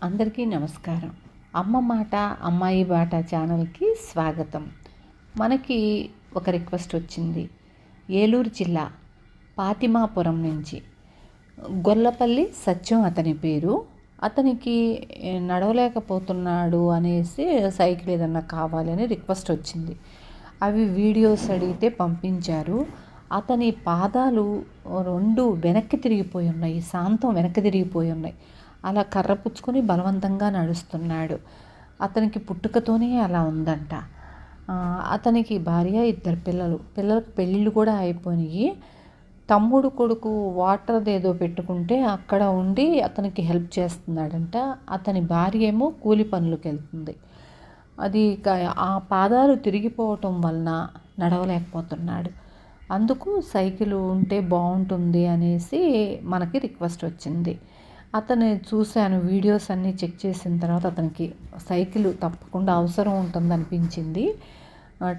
అందరికీ నమస్కారం. అమ్మ మాట అమ్మాయి బాట ఛానల్కి స్వాగతం. మనకి ఒక రిక్వెస్ట్ వచ్చింది. ఏలూరు జిల్లా పాతిమాపురం నుంచి గొల్లపల్లి సత్యం అతని పేరు. అతనికి నడవలేకపోతున్నాడు అనేసి సైకిల్ ఏదన్నా కావాలని రిక్వెస్ట్ వచ్చింది. అవి వీడియోస్ అడిగితే పంపించారు. అతని పాదాలు రెండు వెనక్కి తిరిగిపోయి ఉన్నాయి, శాంతం వెనక్కి తిరిగిపోయి ఉన్నాయి. అలా కర్ర పుచ్చుకొని బలవంతంగా నడుస్తున్నాడు. అతనికి పుట్టుకతోనే అలా ఉందంట. అతనికి భార్య, ఇద్దరు పిల్లలకు పెళ్ళిళ్ళు కూడా అయిపోయినాయి. తమ్ముడు కొడుకు వాటర్ ఏదో పెట్టుకుంటే అక్కడ ఉండి అతనికి హెల్ప్ చేస్తున్నాడంట. అతని భార్య ఏమో కూలి పనులకు వెళ్తుంది. అది ఆ పాదాలు తిరిగిపోవటం వలన నడవలేకపోతున్నాడు. అందుకు సైకిల్ ఉంటే బాగుంటుంది అనేసి మనకి రిక్వెస్ట్ వచ్చింది. అతను చూశాను, వీడియోస్ అన్నీ చెక్ చేసిన తర్వాత అతనికి సైకిల్ తప్పకుండా అవసరం ఉంటుంది అనిపించింది.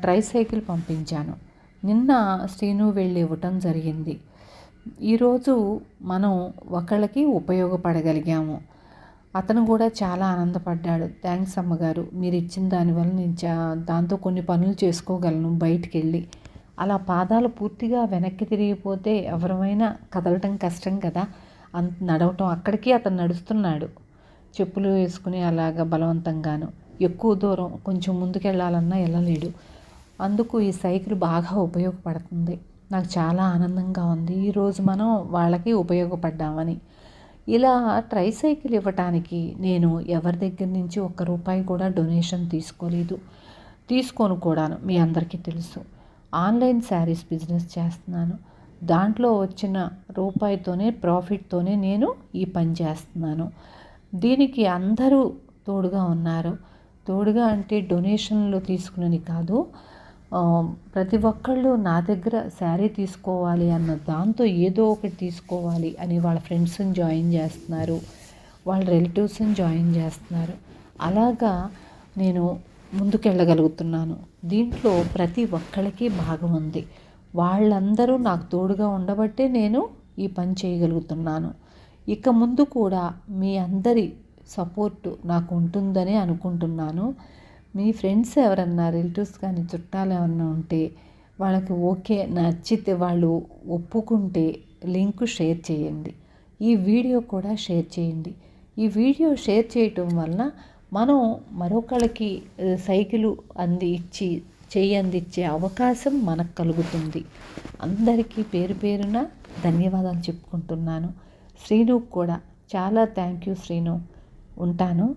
ట్రై సైకిల్ పంపించాను. నిన్న శ్రీను వెళ్ళి ఇవ్వటం జరిగింది. ఈరోజు మనం ఒకళ్ళకి ఉపయోగపడగలిగాము. అతను కూడా చాలా ఆనందపడ్డాడు. థ్యాంక్స్ అమ్మగారు, మీరు ఇచ్చిన దానివల్ల నేను దాంతో కొన్ని పనులు చేసుకోగలను బయటికి వెళ్ళి. అలా పాదాలు పూర్తిగా వెనక్కి తిరిగిపోతే ఎవరైనా కదలటం కష్టం కదా, నడవటం. అక్కడికి అతను నడుస్తున్నాడు చెప్పులు వేసుకుని అలాగా బలవంతంగాను. ఎక్కువ దూరం కొంచెం ముందుకెళ్ళాలన్నా వెళ్ళలేడు. అందుకు ఈ సైకిల్ బాగా ఉపయోగపడుతుంది. నాకు చాలా ఆనందంగా ఉంది ఈరోజు మనం వాళ్ళకి ఉపయోగపడ్డామని. ఇలా ట్రై సైకిల్ ఇవ్వటానికి నేను ఎవరి దగ్గర నుంచి ₹1 కూడా డొనేషన్ తీసుకోను కూడాను. మీ అందరికీ తెలుసు. ఆన్లైన్ శారీస్ బిజినెస్ చేస్తున్నాను. దాంట్లో వచ్చిన రూపాయితోనే, ప్రాఫిట్తోనే నేను ఈ పని చేస్తున్నాను. దీనికి అందరూ తోడుగా ఉన్నారు. తోడుగా అంటే డొనేషన్లు తీసుకుని కాదు, ప్రతి ఒక్కళ్ళు నా దగ్గర శారీ తీసుకోవాలి అన్న దాంతో ఏదో ఒకటి తీసుకోవాలి అని వాళ్ళ ఫ్రెండ్స్ని జాయిన్ చేస్తున్నారు, వాళ్ళ రిలేటివ్స్ని జాయిన్ చేస్తున్నారు. అలాగా నేను ముందుకెళ్ళగలుగుతున్నాను. దీంట్లో ప్రతి ఒక్కళ్ళకి భాగం ఉంది. వాళ్ళందరూ నాకు తోడుగా ఉండబట్టే నేను ఈ పని చేయగలుగుతున్నాను. ఇక ముందు కూడా మీ అందరి సపోర్టు నాకు ఉంటుందని అనుకుంటున్నాను. మీ ఫ్రెండ్స్ ఎవరన్నా, రిలేటివ్స్ కానీ, చుట్టాలు ఎవరన్నా ఉంటే వాళ్ళకి ఓకే, నచ్చితే, వాళ్ళు ఒప్పుకుంటే లింక్ షేర్ చేయండి. ఈ వీడియో కూడా షేర్ చేయండి. ఈ వీడియో షేర్ చేయటం వలన మనం మరొకళ్ళకి సైకిలు అందించే అవకాశం మనకు కలుగుతుంది. అందరికీ పేరు పేరున ధన్యవాదాలు చెప్పుకుంటున్నాను. శ్రీను కూడా చాలా థ్యాంక్ యూ శ్రీను. ఉంటాను.